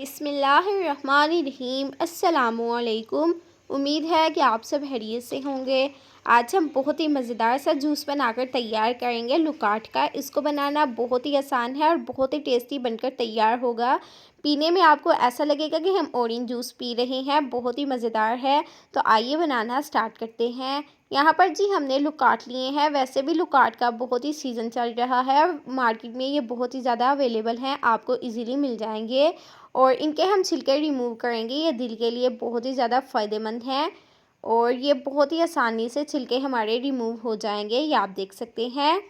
बिस्मिल्लाहिर्रहमानिर्रहीम। अस्सलामुअलैकुम। उम्मीद है कि आप सब खैरियत से होंगे। आज हम बहुत ही मज़ेदार सा जूस बनाकर तैयार करेंगे लुकाट का। इसको बनाना बहुत ही आसान है और बहुत ही टेस्टी बनकर तैयार होगा। पीने में आपको ऐसा लगेगा कि हम ऑरेंज जूस पी रहे हैं, बहुत ही मज़ेदार है। तो आइए बनाना स्टार्ट करते हैं। यहाँ पर जी हमने लुकाट लिए हैं। वैसे भी लुकाट का बहुत ही सीज़न चल रहा है और मार्केट में ये बहुत ही ज़्यादा अवेलेबल हैं, आपको इजीली मिल जाएंगे। और इनके हम छिलके रिमूव करेंगे। ये दिल के लिए बहुत ही ज़्यादा फ़ायदेमंद हैं और ये बहुत ही आसानी से छिलके हमारे रिमूव हो जाएंगे, ये आप देख सकते हैं।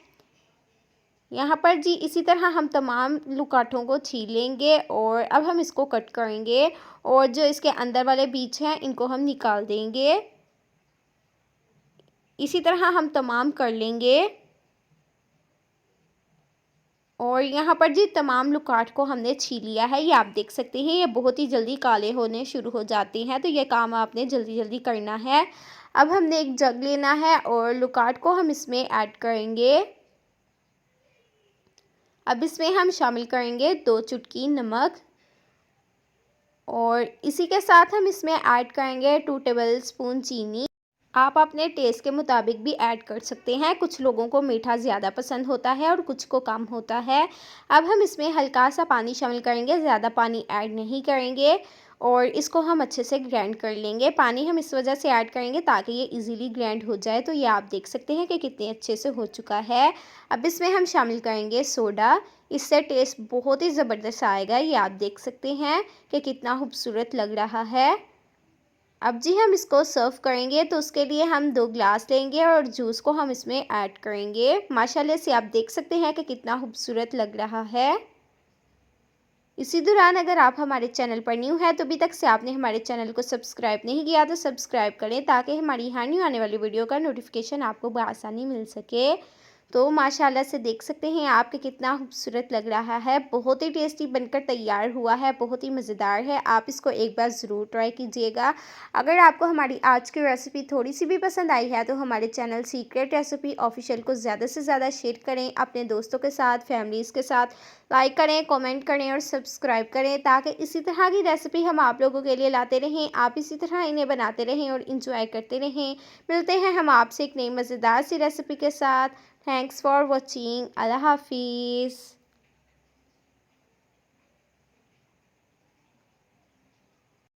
यहाँ पर जी इसी तरह हम तमाम लुकाठों को छील लेंगे और अब हम इसको कट करेंगे और जो इसके अंदर वाले बीज हैं इनको हम निकाल देंगे। इसी तरह हम तमाम कर लेंगे। और यहाँ पर जी तमाम लुकाट को हमने छील लिया है, ये आप देख सकते हैं। ये बहुत ही जल्दी काले होने शुरू हो जाते हैं, तो ये काम आपने जल्दी जल्दी करना है। अब हमने एक जग लेना है और लुकाट को हम इसमें ऐड करेंगे। अब इसमें हम शामिल करेंगे 2 चुटकी नमक और इसी के साथ हम इसमें ऐड करेंगे 2 टेबलस्पून चीनी। आप अपने टेस्ट के मुताबिक भी ऐड कर सकते हैं। कुछ लोगों को मीठा ज़्यादा पसंद होता है और कुछ को कम होता है। अब हम इसमें हल्का सा पानी शामिल करेंगे, ज़्यादा पानी ऐड नहीं करेंगे और इसको हम अच्छे से ग्राइंड कर लेंगे। पानी हम इस वजह से ऐड करेंगे ताकि ये इजीली ग्राइंड हो जाए। तो ये आप देख सकते हैं कि कितने अच्छे से हो चुका है। अब इसमें हम शामिल करेंगे सोडा। इससे टेस्ट बहुत ही ज़बरदस्त आएगा, ये आप देख सकते हैं कि कितना खूबसूरत लग रहा है। अब जी हम इसको सर्व करेंगे, तो उसके लिए हम 2 ग्लास लेंगे और जूस को हम इसमें ऐड करेंगे। माशाल्लाह से आप देख सकते हैं कि कितना खूबसूरत लग रहा है। इसी दौरान अगर आप हमारे चैनल पर न्यू है तो अभी तक से आपने हमारे चैनल को सब्सक्राइब नहीं किया तो सब्सक्राइब करें ताकि हमारी हर न्यू आने वाली वीडियो का नोटिफिकेशन आपको बआसानी मिल सके। तो माशाल्लाह से देख सकते हैं आप कि कितना खूबसूरत लग रहा है। बहुत ही टेस्टी बनकर तैयार हुआ है, बहुत ही मज़ेदार है। आप इसको एक बार ज़रूर ट्राई कीजिएगा। अगर आपको हमारी आज की रेसिपी थोड़ी सी भी पसंद आई है तो हमारे चैनल सीक्रेट रेसिपी ऑफिशियल को ज़्यादा से ज़्यादा शेयर करें अपने दोस्तों के साथ, फैमिलीज़ के साथ। लाइक करें, कमेंट करें और सब्सक्राइब करें ताकि इसी तरह की रेसिपी हम आप लोगों के लिए लाते रहें। आप इसी तरह इन्हें बनाते रहें और इंजॉय करते रहें। मिलते हैं हम आपसे एक नई मज़ेदार सी रेसिपी के साथ। Thanks for watching. अल्लाह हाफिज़।